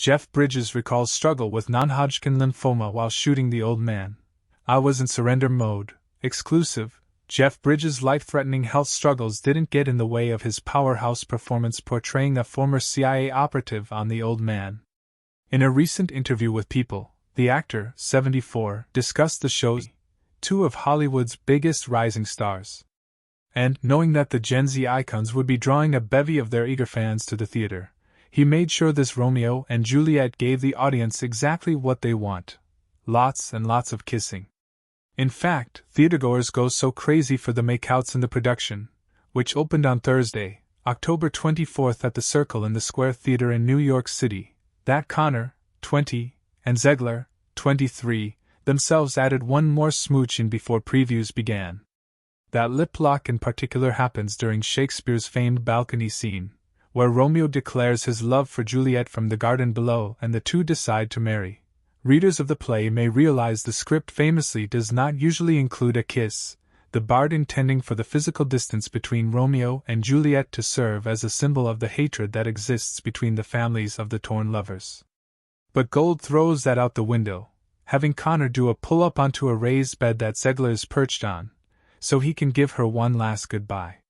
Jeff Bridges recalls struggle with non-Hodgkin lymphoma while shooting The Old Man. I was in surrender mode. Exclusive. Jeff Bridges' life-threatening health struggles didn't get in the way of his powerhouse performance portraying a former CIA operative on The Old Man. In a recent interview with People, the actor, 74, discussed the show's two of Hollywood's biggest rising stars. And, knowing that the Gen Z icons would be drawing a bevy of their eager fans to the theater, he made sure this Romeo and Juliet gave the audience exactly what they want. Lots and lots of kissing. In fact, theatergoers go so crazy for the makeouts in the production, which opened on Thursday, October 24th at the Circle in the Square Theater in New York City, that Connor, 20, and Zegler, 23, themselves added one more smooch in before previews began. That lip lock in particular happens during Shakespeare's famed balcony scene, where Romeo declares his love for Juliet from the garden below and the two decide to marry. Readers of the play may realize the script famously does not usually include a kiss, the bard intending for the physical distance between Romeo and Juliet to serve as a symbol of the hatred that exists between the families of the torn lovers. But Gold throws that out the window, having Connor do a pull-up onto a raised bed that Zegler is perched on, so he can give her one last goodbye.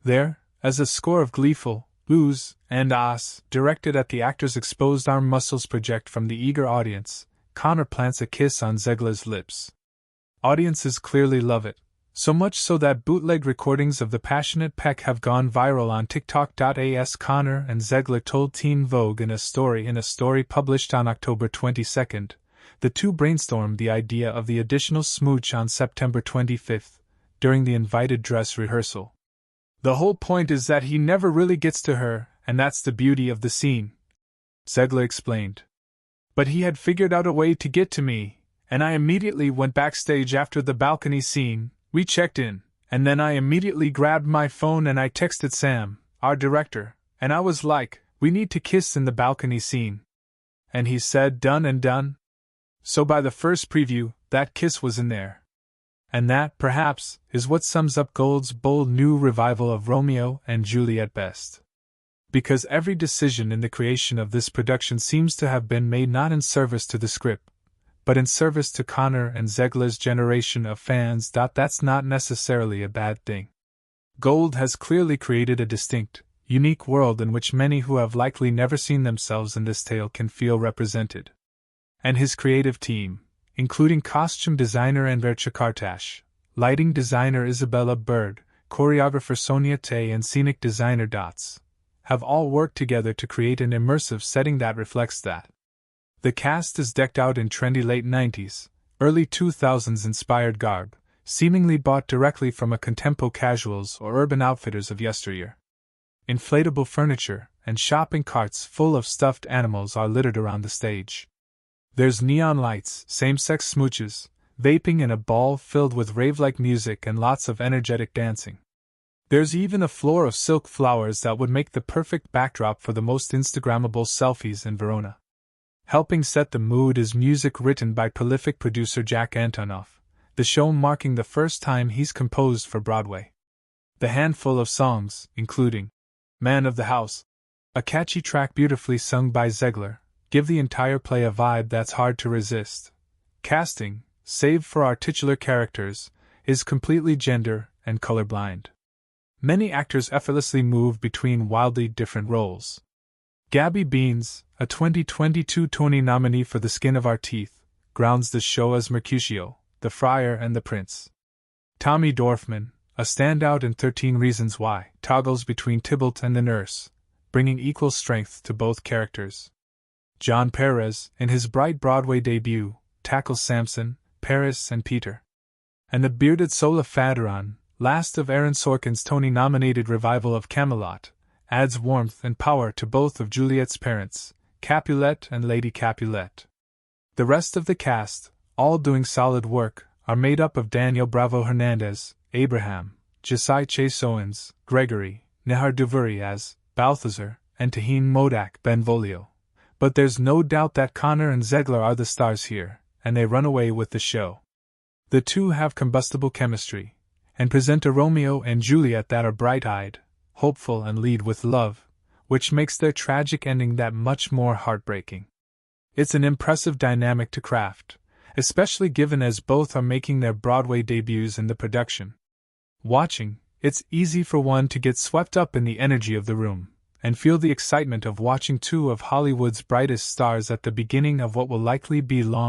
There, as a score of gleeful oohs and ahs directed at the actor's exposed arm muscles project from the eager audience, Connor plants a kiss on Zegler's lips. Audiences clearly love it, so much so that bootleg recordings of the passionate peck have gone viral on TikTok.as. Connor and Zegler told Teen Vogue in a story published on October 22nd, the two brainstormed the idea of the additional smooch on September 25th, during the invited dress rehearsal. The whole point is that he never really gets to her, and that's the beauty of the scene, Zegler explained. But he had figured out a way to get to me, and I immediately went backstage after the balcony scene, we checked in, and then I immediately grabbed my phone and I texted Sam, our director, and I was like, we need to kiss in the balcony scene. And he said done and done. So by the first preview, that kiss was in there. And that, perhaps, is what sums up Gold's bold new revival of Romeo and Juliet best. Because every decision in the creation of this production seems to have been made not in service to the script, but in service to Connor and Zegler's generation of fans. That's not necessarily a bad thing. Gold has clearly created a distinct, unique world in which many who have likely never seen themselves in this tale can feel represented. And his creative team, including costume designer Enver Chakartash, lighting designer Isabella Bird, choreographer Sonia Tay and scenic designer Dots, have all worked together to create an immersive setting that reflects that. The cast is decked out in trendy late 90s, early 2000s inspired garb, seemingly bought directly from a Contempo Casuals or Urban Outfitters of yesteryear. Inflatable furniture and shopping carts full of stuffed animals are littered around the stage. There's neon lights, same-sex smooches, vaping in a ball filled with rave-like music and lots of energetic dancing. There's even a floor of silk flowers that would make the perfect backdrop for the most Instagrammable selfies in Verona. Helping set the mood is music written by prolific producer Jack Antonoff, the show marking the first time he's composed for Broadway. The handful of songs, including Man of the House, a catchy track beautifully sung by Zegler, give the entire play a vibe that's hard to resist. Casting, save for our titular characters, is completely gender and colorblind. Many actors effortlessly move between wildly different roles. Gabby Beans, a 2022 Tony nominee for The Skin of Our Teeth, grounds the show as Mercutio, the Friar and the Prince. Tommy Dorfman, a standout in 13 Reasons Why, toggles between Tybalt and the nurse, bringing equal strength to both characters. John Perez, in his bright Broadway debut, tackles Samson, Paris, and Peter. And the bearded Sola Fadaron, last of Aaron Sorkin's Tony-nominated revival of Camelot, adds warmth and power to both of Juliet's parents, Capulet and Lady Capulet. The rest of the cast, all doing solid work, are made up of Daniel Bravo Hernandez, Abraham, Josiah Chase Owens, Gregory, Nehar Duvuri as Balthazar, and Tahin Modak Benvolio. But there's no doubt that Connor and Zegler are the stars here, and they run away with the show. The two have combustible chemistry, and present a Romeo and Juliet that are bright-eyed, hopeful and lead with love, which makes their tragic ending that much more heartbreaking. It's an impressive dynamic to craft, especially given as both are making their Broadway debuts in the production. Watching, it's easy for one to get swept up in the energy of the room, and feel the excitement of watching two of Hollywood's brightest stars at the beginning of what will likely be long